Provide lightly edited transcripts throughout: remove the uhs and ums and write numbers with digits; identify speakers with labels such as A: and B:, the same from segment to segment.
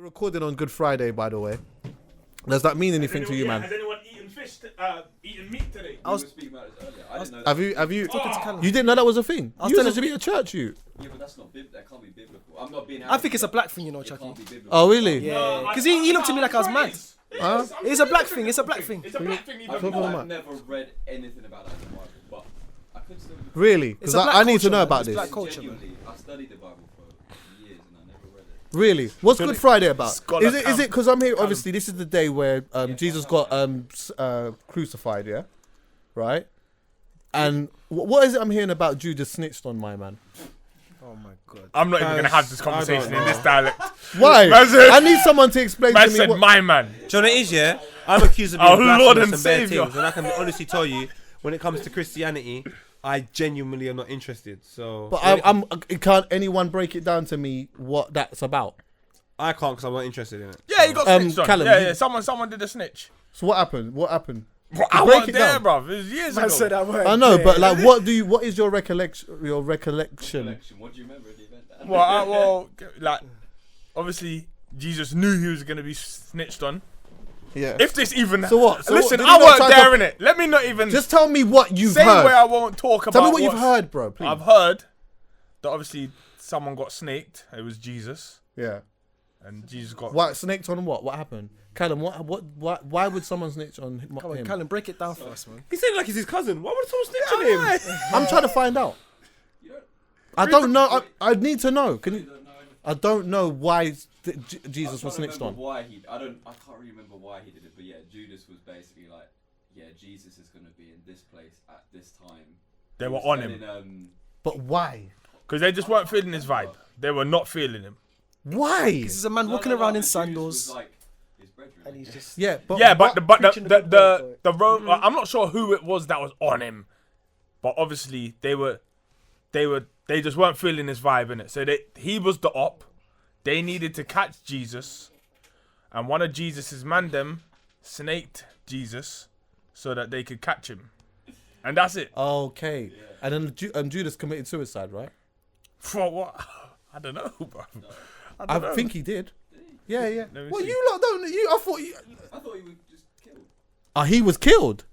A: recording on Good Friday, by the way. Does that mean anything to you, man?
B: Has anyone eaten meat today?
C: I was speaking about this earlier. I didn't know that.
A: Have you? You didn't know that was a thing? You used to be at church, you.
C: Yeah, but that's not that can't be biblical. I'm not being.
D: I think it's a black thing, you know,
C: It
D: Chucky.
C: can't be biblical.
A: Oh, really?
D: Yeah, because he looked at me like I was mad. It's a black thing. It's a black thing.
B: It's a black thing.
C: I've never read anything about that in the Bible, but I could still.
A: Really? Because I need to know about this.
D: Black culture, man.
C: I studied the Bible for years and I never read it.
A: Really? What's Good Friday about?
B: Scholar
A: Is it because I'm here? Obviously, this is the day where Jesus got crucified. Yeah, right. And what is it I'm hearing about Judas snitched on my man?
D: Oh my god.
B: I'm not even gonna have this conversation in this dialect.
A: Why? I need someone to explain
B: Man
A: to me.
B: said, "My man."
E: Do you know what it is, yeah? I'm accused of being
B: Lord
E: blasphemous
B: and
E: and bad
B: Saviour.
E: things, and I can honestly tell you, when it comes to Christianity, I genuinely am not interested. So,
A: But can't anyone break it down to me what that's about?
E: I can't because I'm not interested in it.
B: Yeah, you got snitched on.
A: Callum,
B: Yeah. Someone did a snitch.
A: So what happened? What happened?
B: Bro, I
A: break
B: wasn't
A: it
B: there,
A: down.
B: bruv. It was years
D: Man
B: ago.
D: said I weren't
A: I know,
D: there.
A: but like, what is your recollection?
C: What do you remember of the event?
B: Well, like, obviously, Jesus knew he was gonna be snitched on.
A: Yeah.
B: If this even.
A: So what? So
B: Listen,
A: what, did he
B: I
A: not
B: weren't
A: try
B: there
A: to-
B: in it. Let me not even.
A: Just tell me what you've
B: same
A: heard.
B: way I won't talk about.
A: Tell me what you've heard, bro. Please.
B: I've heard that obviously someone got snaked. It was Jesus,
A: Yeah.
B: and Jesus got.
A: What snaked on what? What happened? Callum, why would someone snitch on him?
D: Come on, Callum, break it down for us, man.
E: He said it like he's his cousin. Why would someone snitch on him?
A: I'm trying to find out. I don't know. I need to know. Can you? I don't know why Jesus was snitched on.
C: I can't really remember why he did it, but yeah, Judas was basically like, yeah, Jesus is going to be in this place at this time.
B: They were on him
A: But why?
B: because they just weren't feeling his vibe. They were not feeling him.
A: Why?
D: This is a man walking around in
C: Judas
D: sandals,
C: was like his brethren.
D: and he's just.
A: Yeah, but
B: Yeah, but
D: preaching the good word for it.
B: I'm not sure who it was that was on him, but obviously they just weren't feeling his vibe in it. So he was the op. They needed to catch Jesus, and one of Jesus's man them snaked Jesus so that they could catch him, and that's it.
A: okay. And then Judas committed suicide, right?
B: For what? I don't know, bro.
A: I think he did. Yeah, yeah.
B: Let me
A: Well,
B: see.
A: you lot don't. I thought you.
C: I thought he was just killed.
A: He was killed.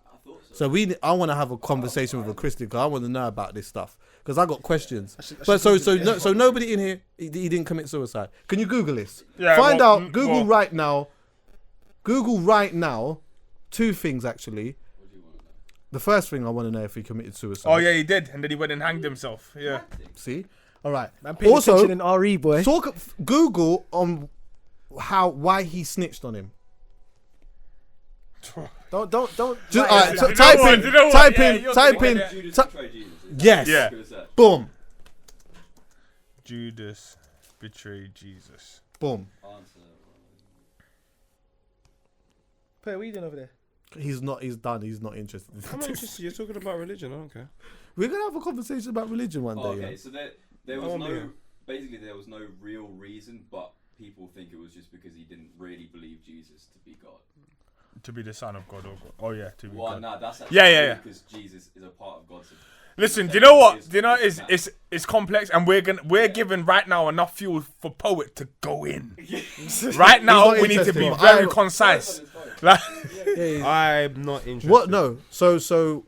C: I thought so.
A: So I want to have a conversation with a Christian because I want to know about this stuff because I got questions. But so nobody in here he didn't commit suicide. Can you Google this?
B: Yeah,
A: Find
B: well,
A: out. Google right now. Google right now. Two things actually.
C: What do you want to know?
A: The first thing I want to know if he committed suicide.
B: Oh yeah, he did, and then he went and hanged himself. Yeah.
A: See. All right.
D: Man, pay
A: Also,
D: attention in RE, boy.
A: Google on why he snitched on him.
D: Don't.
A: Just,
D: write
A: alright,
D: it
A: so
D: down.
A: type
B: what?
A: in,
B: You know what?
A: type
B: Yeah,
A: in,
B: you're
A: type
B: thinking
A: in.
C: Judas
A: ty-
C: betrayed Jesus.
A: Yes.
B: Yeah.
A: Boom.
B: Judas betrayed Jesus.
A: Boom.
C: Answer.
D: Pay, what are you doing over there?
A: He's not. He's done. He's not interested.
E: I'm not interested. You're talking about religion. I don't care.
A: We're gonna have a conversation about religion one day.
C: Okay,
A: Yeah?
C: so there
E: I
C: was
E: won't be
C: no,
E: here.
C: basically there was no real reason, but people think it was just because he didn't really believe Jesus to be God.
B: To be the son of God. Oh yeah, to be
C: Well,
B: God.
C: nah, that's actually
B: Yeah.
C: because Jesus is a part of God's.
B: Listen, do you know what? Do you know it's complex, and we're given right now enough fuel for poet to go in. Right now,
A: not
B: we need to be
A: interested.
B: very concise. Like,
E: I'm not interested.
A: What? No. So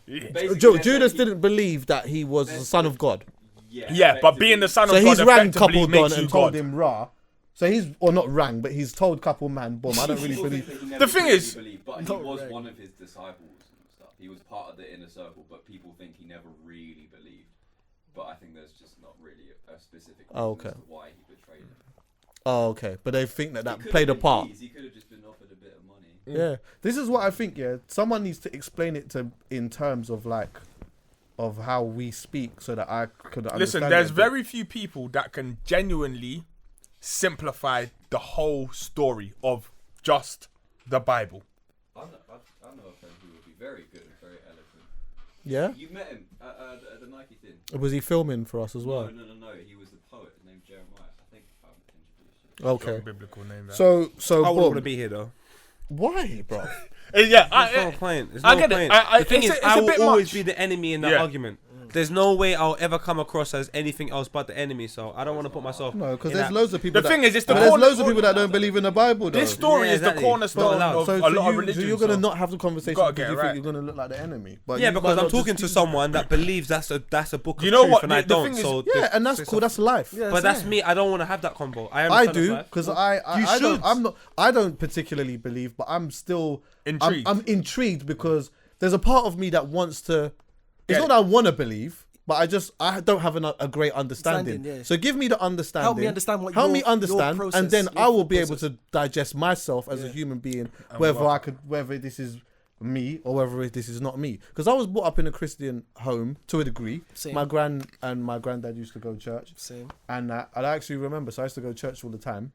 C: Basically,
A: Judas didn't believe that he was the son of God.
B: yeah, but being the son
A: So
B: of God
A: he's rang
B: effectively
A: couple
B: makes
A: Don
B: you
A: and told
B: God.
A: him rah. So he's not rang, but he's told couple man. Boom. I don't really believe.
C: The
B: thing is-
C: but he was one of his disciples and stuff. He was part of the inner circle, but people think he never really believed. But I think there's just not really a specific reason
A: okay.
C: as to why he betrayed him.
A: Oh, okay. But they think that
C: He could
A: played a
C: have been
A: part.
C: teased, he could have just been offered a bit of money.
A: Yeah. This is what I think. Yeah. Someone needs to explain it in terms of of how we speak, so that I could understand.
B: Listen,
A: it
B: there's
A: a bit.
B: very few people that can genuinely simplify the whole story of just the Bible.
C: I know a friend who would be very good and very eloquent.
A: Yeah.
C: You met him at the Nike thing.
A: Was he filming for us as well?
C: No. He was the poet named Jeremiah. I think I introduced you.
A: Okay.
B: Strong biblical name. That.
A: So
E: I wouldn't
A: boom.
E: want to be here though.
A: Why, bro?
B: Yeah,
E: There's no point. There's
B: I
E: no
B: get it.
E: point.
B: I
E: The thing
B: it's
E: is,
B: a
E: I
B: bit
E: will always
B: much.
E: be the enemy in that
B: Yeah.
E: argument. there's no way I'll ever come across as anything else but the enemy. So I don't want to put myself.
A: No, because
E: in
A: there's
E: that.
A: loads of people.
B: The thing is, it's the
A: there's
B: corner-
A: loads of people that don't believe in the Bible. Though.
B: This story
E: Yeah,
B: is
E: exactly.
B: the cornerstone
E: But
B: of
A: So,
B: a
A: so
B: lot of
A: you,
B: religions.
A: so you're gonna not have the conversation
B: Gotta
A: because
B: get
A: you
B: it right.
A: think you're gonna look like the enemy. But
E: Yeah,
A: you
E: because
A: might
E: I'm
A: not
E: talking
A: just
E: to someone that believes that's a book of
B: You know
E: truth,
B: what?
E: and I
B: The
E: don't.
B: thing is-
E: So
A: Yeah, and that's cool. That's life.
D: Yeah,
E: but that's me. I don't want to have that convo. I
A: I
E: understand
A: do
E: that's life.
A: because
E: You
A: I don't.
E: should.
A: I'm not. I don't particularly believe, but I'm still
B: Intrigued.
A: I'm intrigued because there's a part of me that wants to. It's
B: Get
A: not that I want to believe, but I don't have a great understanding.
D: Understanding, yeah.
A: So give me the understanding.
D: Help me understand what
A: Help
D: your-
A: me
D: your
A: understand,
D: process-
A: and then
D: your
A: I will be
D: process.
A: able to digest myself as a human being, whether this is me or whether this is not me. Because I was brought up in a Christian home to a degree.
D: Same.
A: My granddad used to go to church.
D: Same.
A: And I actually remember, so I used to go to church all the time.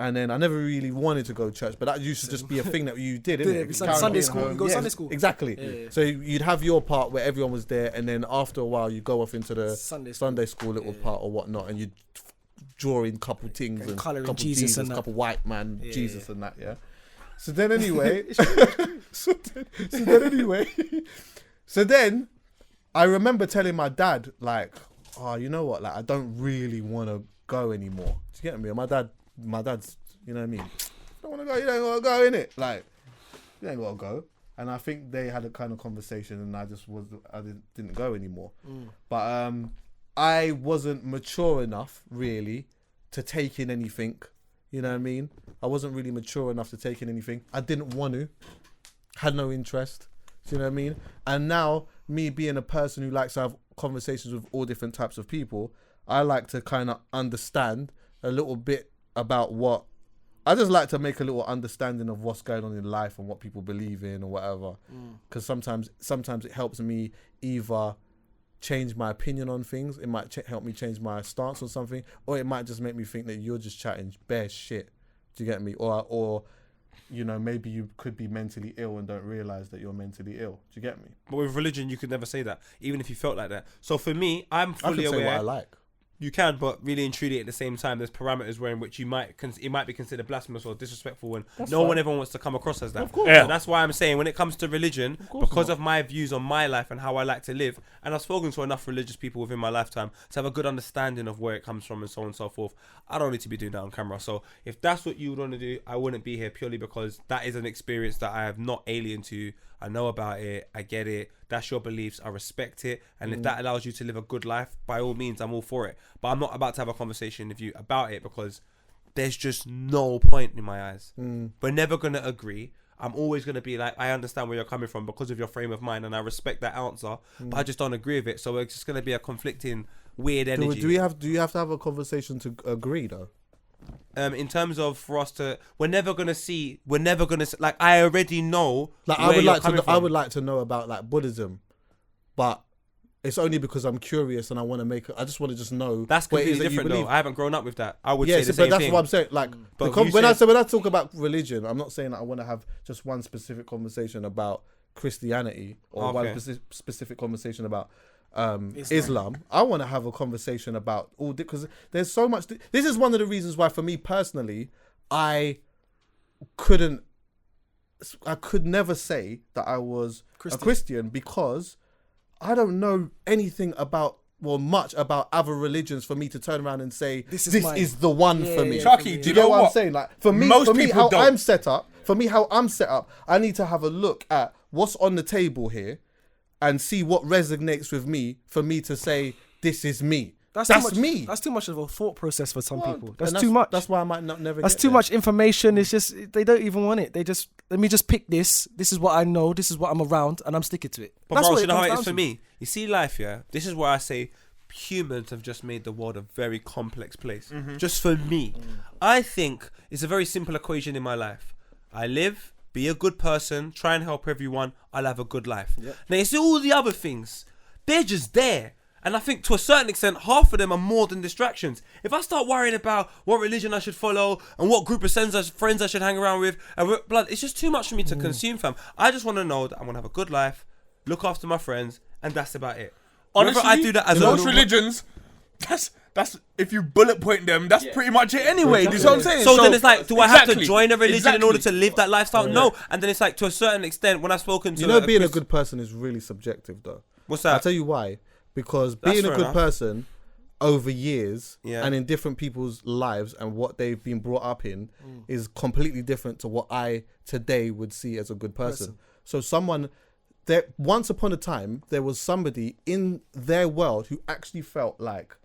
A: And then I never really wanted to go to church, but that used to just be a thing that you did,
D: Yeah,
A: innit?
D: it's like
A: Carry
D: Sunday
A: on
D: school.
A: home.
D: You go to
A: Yeah,
D: Sunday school.
A: Exactly.
D: Yeah.
A: So you'd have your part where everyone was there, and then after a while, you go off into the
D: Sunday school.
A: little part or whatnot, and you draw in couple things
D: And
A: and
D: colouring
A: couple
D: Jesus and that.
A: couple white man
D: Yeah,
A: Jesus
D: yeah.
A: and that, yeah. So then anyway, so then I remember telling my dad, like, oh, you know what, like I don't really want to go anymore. Do you get me? And my dad's, you know what I mean? Don't want to go. You don't want to go, innit? Like, you ain't got to go. And I think they had a kind of conversation, and I didn't go anymore. But I wasn't mature enough, really, to take in anything. You know what I mean? I wasn't really mature enough to take in anything. I didn't want to. Had no interest. Do you know what I mean? And now, me being a person who likes to have conversations with all different types of people, I like to kind of understand a little bit about what. I just like to make a little understanding of what's going on in life and what people believe in or whatever. Because sometimes it helps me either change my opinion on things. It might help me change my stance on something, or it might just make me think that you're just chatting bare shit. Do you get me? Or you know, maybe you could be mentally ill and don't realize that you're mentally ill. Do you get me?
E: But with religion, you could never say that, even if you felt like that. So for me, I'm
A: I
E: fully
A: can say
E: aware.
A: what I like.
E: You can, but really and truly at the same time, there's parameters where in which it might be considered blasphemous or disrespectful, and no one ever wants to come across as that.
A: Of course.
B: Yeah.
E: So that's why I'm saying when it comes to religion, because of my views on my life and how I like to live, and I've spoken to enough religious people within my lifetime to have a good understanding of where it comes from and so on and so forth, I don't need to be doing that on camera. So if that's what you would want to do, I wouldn't be here purely because that is an experience that I have not alien to. I know about it. I get it. That's your beliefs. I respect it. And if that allows you to live a good life, by all means, I'm all for it. But I'm not about to have a conversation with you about it because there's just no point in my eyes. We're never going to agree. I'm always going to be like, I understand where you're coming from because of your frame of mind, and I respect that answer, but I just don't agree with it. So it's just going to be a conflicting, weird energy.
A: Do you have to have a conversation to agree though?
E: In terms of for us to, we're never gonna like, I already know.
A: Like
E: where
A: I would
E: you're
A: like to
E: coming
A: know,
E: from.
A: I would like to know about like Buddhism, but it's only because I'm curious and I want to I just want to just know.
E: That's
A: what it is
E: completely
A: that you
E: different though.
A: believe.
E: I haven't grown up with that. I would
A: Yeah,
E: say the
A: but
E: same
A: that's
E: thing.
A: what I'm saying. Like
E: But
A: when
E: you
A: I
E: said-
A: talk about religion, I'm not saying that I want to have just one specific conversation about Christianity or one
E: Okay.
A: specific conversation about Islam. I want to have a conversation about all because there's so much. This is one of the reasons why, for me personally, I could never say that I was a Christian because I don't know anything about. Well, much about other religions for me to turn around and say this is the one for me.
B: Chucky,
A: Do you get what I'm saying? Like for me,
B: people don't.
A: I'm set up. For me, how I'm set up, I need to have a look at what's on the table here, and see what resonates with me for me to say this is me. That's me.
D: That's too much of a thought process for some
A: Well,
D: people. That's
A: and
D: too much.
A: That's why I might not never.
D: That's
A: get
D: too
A: there.
D: much information. It's just they don't even want it. They just let me just pick this. This is what I know. This is what I'm around, and I'm sticking to it.
E: But
D: That's
E: bro,
D: what
E: you know how it
D: comes
E: is
D: down
E: for
D: to.
E: me? You see life, yeah? This is where I say humans have just made the world a very complex place. Just for me. I think it's a very simple equation in my life. I live, be a good person, try and help everyone, I'll have a good life. Now, you see all the other things, they're just there. And I think to a certain extent, half of them are more than distractions. If I start worrying about what religion I should follow and what group of friends I should hang around with, and blood, it's just too much for me to consume, fam. I just want to know that I want to have a good life, look after my friends, and that's about it.
B: Honestly,
E: Whether I do that as
B: most
E: a
B: religions, that's if you bullet point them, that's pretty much it anyway. Do you see what I'm saying?
E: So then it's like, do I have to
B: Exactly.
E: join a religion in order to
B: Exactly.
E: live that lifestyle? No. And then it's like, to a certain extent, when I've spoken to...
A: You know, being a good person is really subjective, though.
E: What's that?
A: I'll tell you why. because
E: That's
A: being a
E: fair
A: good
E: enough.
A: person over years
E: Yeah.
A: and in different people's lives and what they've been brought up in is completely different to what I today would see as a good person. So someone there, once upon a time, there was somebody in their world who actually felt like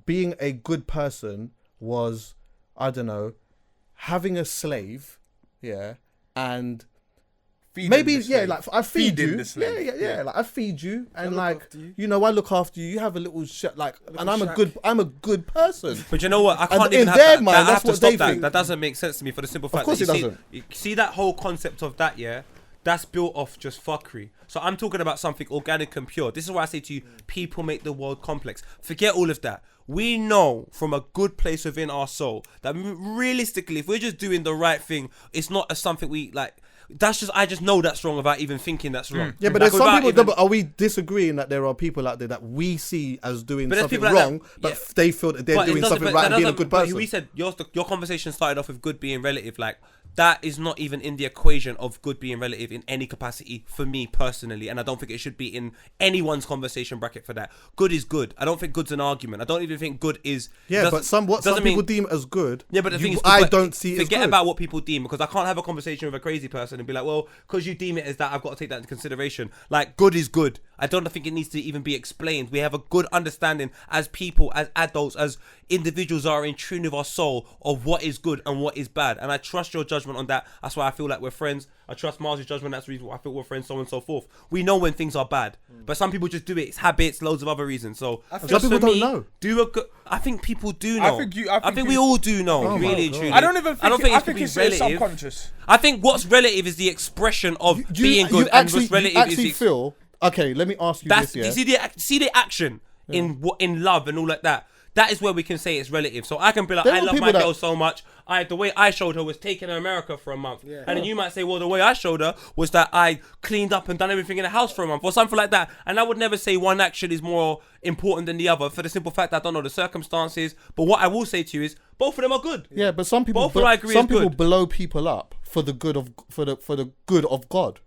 A: being a good person was, I don't know, having a slave, yeah, and
B: Feeding
A: maybe
B: the slave.
A: like I feed
B: Feeding
A: you,
B: the slave.
A: yeah, like I feed you, and
D: look
A: like
D: after you.
A: you know I look after you. You have a little shit, like, and I'm
D: shack.
A: a good person.
E: But you know what? I
A: And
E: can't even
A: in
E: have
A: their
E: that.
A: mind,
E: I have
A: that's
E: to
A: what
E: stop
A: they
E: that.
A: think.
E: That doesn't make sense to me for the simple fact
A: course
E: that
A: it
E: you
A: doesn't.
E: you see that whole concept of that, yeah? That's built off just fuckery. So I'm talking about something organic and pure. This is why I say to you, people make the world complex. Forget all of that. We know from a good place within our soul that realistically, if we're just doing the right thing, it's not as something we like. That's just, I just know that's wrong without even thinking that's wrong.
A: Yeah, but
E: Like,
A: there's some
E: without
A: people.
E: even-
A: But are we disagreeing that there are people out there that we see as doing
E: But there's
A: something
E: people like
A: wrong,
E: that,
A: but
E: yeah.
A: they feel that they're
E: But it
A: doing
E: doesn't-
A: something
E: but
A: right
E: that
A: and being a
E: doesn't-
A: good
E: but
A: person?
E: We said your conversation started off with good being relative. Like, that is not even in the equation of good being relative in any capacity for me personally, and I don't think it should be in anyone's conversation bracket for that. Good is good. I don't think good's an argument. I don't even think good is.
A: Yeah, but some
E: doesn't
A: people
E: mean-
A: deem as good.
E: Yeah, but the thing is,
A: I
E: but
A: don't see it as
E: forget
A: good.
E: about what people deem, because I can't have a conversation with a crazy person and be like, well, because you deem it as that, I've got to take that into consideration. Like, good is good. I don't think it needs to even be explained. We have a good understanding as people, as adults, as individuals are in tune with our soul of what is good and what is bad. And I trust your judgment on that. That's why I feel like we're friends. I trust Miles' judgment. That's the reason why I feel we're friends, so on and so forth. We know when things are bad, but some people just do it. It's habits, loads of other reasons. So
A: Some
E: just
A: people
E: for
A: don't
E: me,
A: know.
E: do a good. I think people do know.
B: I think
E: we
B: you-
E: all do know.
A: Oh my
E: really,
A: God.
E: truly.
B: I don't even think.
E: I don't think
B: I
E: it could
B: think
E: be
B: it's
E: relative.
B: subconscious.
E: I think what's relative is the expression of being good, and
A: actually,
E: what's relative
A: you actually
E: is the,
A: feel. Okay, let me ask you
E: that's
A: this.
E: you
A: Yeah,
E: see the action in what in love and all like that. That is where we can say it's relative. So I can be like,
A: There
E: I
A: are
E: love
A: people
E: my
A: that-
E: girl so much. The way I showed her was taking her America for a month, and then you might say, well, the way I showed her was that I cleaned up and done everything in the house for a month, or something like that. And I would never say one action is more important than the other for the simple fact that I don't know the circumstances. But what I will say to you is, both of them are good.
A: yeah, but some people,
E: Both of them I agree
A: some
E: is
A: people
E: good.
A: blow people up for the good of for the good of God,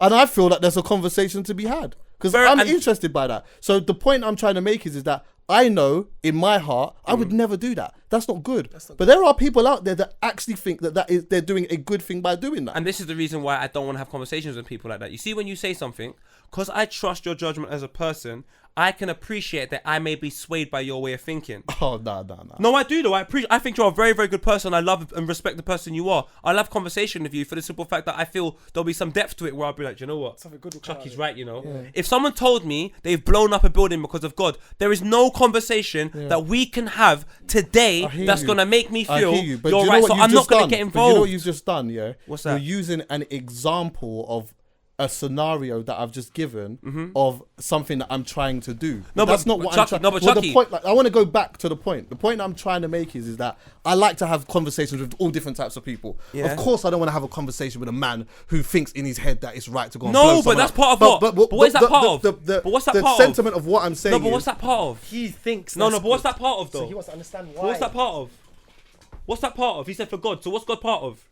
A: and I feel that there's a conversation to be had because
E: Very-
A: I'm
E: and-
A: interested by that. So the point I'm trying to make is that I know in my heart I would never do that. That's not good. But there are people out there that actually think that is they're doing a good thing by doing that.
E: And this is the reason why I don't want to have conversations with people like that. You see, when you say something, because I trust your judgment as a person, I can appreciate that I may be swayed by your way of thinking.
A: Oh no.
E: No, I do though. I think you're a very, very good person. I love and respect the person you are. I love conversation with you for the simple fact that I feel there'll be some depth to it where I'll be like, you know what?
D: Something good will come out
E: Chucky's
D: of it.
E: right, you know. If someone told me they've blown up a building because of God, there is no conversation that we can have today
A: I hear
E: that's
A: you.
E: gonna make me
A: I
E: feel
A: hear you, but
E: you're
A: do you know
E: right.
A: what
E: So
A: you've
E: I'm not
A: just
E: gonna
A: done?
E: get
A: But you know
E: involved.
A: what you've just done, yeah?
E: What's
A: You're
E: that?
A: using an example of a scenario that I've just given of something that I'm trying to do.
E: No,
A: That's
E: but
A: not what
E: Chucky-
A: I'm trying.
E: no, but
A: well,
E: Chucky-
A: the point, like, I want to go back to the point. The point I'm trying to make is that I like to have conversations with all different types of people.
E: Yeah.
A: Of course, I don't want to have a conversation with a man who thinks in his head that it's right to go. And
E: No,
A: blow
E: but
A: someone
E: that's
A: up.
E: part of what? But what is that part of?
A: The,
E: But what's that
A: the
E: part of?
A: sentiment of what I'm saying?
E: No, but what's
A: is-
E: that part of?
D: He thinks.
E: No,
D: that's
E: but what's
D: good.
E: that part of though?
D: So he wants to understand why.
E: What's that part of? What's that part of? He said for God. So what's God part of?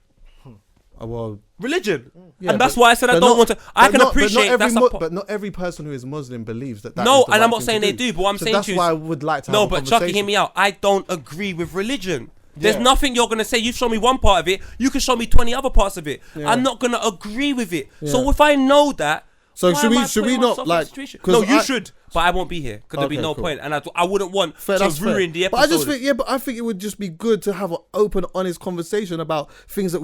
A: well,
E: Religion.
A: yeah,
E: And that's
A: but-
E: why I said I
A: but
E: don't
A: not-
E: want to. I
A: but
E: can
A: not- but not
E: appreciate
A: every
E: that's a
A: Mu-
E: part.
A: But not every person who is Muslim believes that.
E: No,
A: is the
E: and I'm
A: right
E: not
A: thing
E: saying
A: to
E: they
A: do.
E: do, but what I'm
A: So
E: saying
A: that's
E: to you is-
A: why I would like to.
E: No,
A: have a
E: but Chucky, hear
A: conversation.
E: me out. I don't agree with religion. There's
A: Yeah.
E: nothing you're gonna say. You've shown me one part of it. You can show me 20 other parts of it. I'm not gonna agree with it. So
A: Yeah.
E: if I know that,
A: So
E: why
A: should
E: am
A: we-
E: I
A: should we
E: putting
A: not,
E: myself in a
A: like-
E: situation?
A: 'cause
E: No, you
A: I-
E: should, but I won't be here because there'll be
A: Okay,
E: no
A: cool.
E: point, and I wouldn't want
A: Fair,
E: to
A: that's fair.
E: ruin the episode.
A: But I just think, yeah, but I think it would just be good to have an open, honest conversation about things that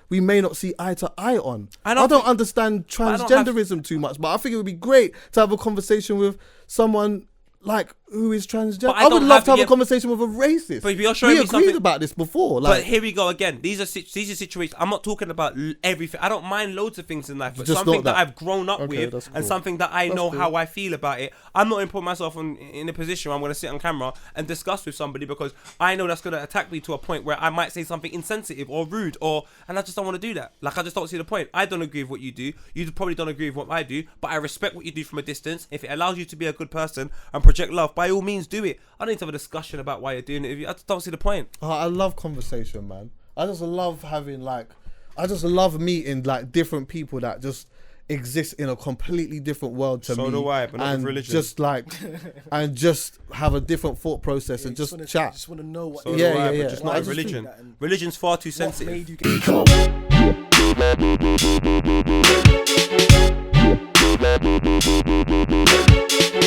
A: we may not see eye to eye on. I don't understand
E: I don't have-
A: transgenderism too much, but I think it would be great to have a conversation with someone like who is transgender.
E: But I
A: I would
E: don't
A: love
E: have-
A: to have
E: yeah,
A: a conversation with a racist.
E: but you're showing
A: we
E: me
A: agreed
E: something-
A: about this before.
E: But
A: Like,
E: here we go again. These are situations. I'm not talking about everything. I don't mind loads of things in life, but
A: Just
E: something
A: not
E: that
A: that.
E: I've grown up
A: Okay,
E: with
A: that's
E: and
A: cool.
E: something that I know
A: cool.
E: how I feel about it. I'm not going to put myself in a position where I'm going to sit on camera and discuss with somebody because I know that's going to attack me to a point where I might say something insensitive or rude, and I just don't want to do that. Like, I just don't see the point. I don't agree with what you do. You probably don't agree with what I do, but I respect what you do from a distance. If it allows you to be a good person and project love, by all means do it. I don't need to have a discussion about why you're doing it. I just don't see the point.
A: oh, I love conversation, man. I just love having I just love meeting like different people that just exist in a completely different world to me.
E: So do I, but not with
A: and
E: religion.
A: just like, and just have a different thought process and just chat.
D: Just want to know what.
E: So
A: Yeah,
E: do I,
A: yeah,
E: but just
A: yeah.
E: not
A: I
E: with
A: just think
E: religion.
D: that and
E: Religion's far too
D: what
E: sensitive.
D: made you get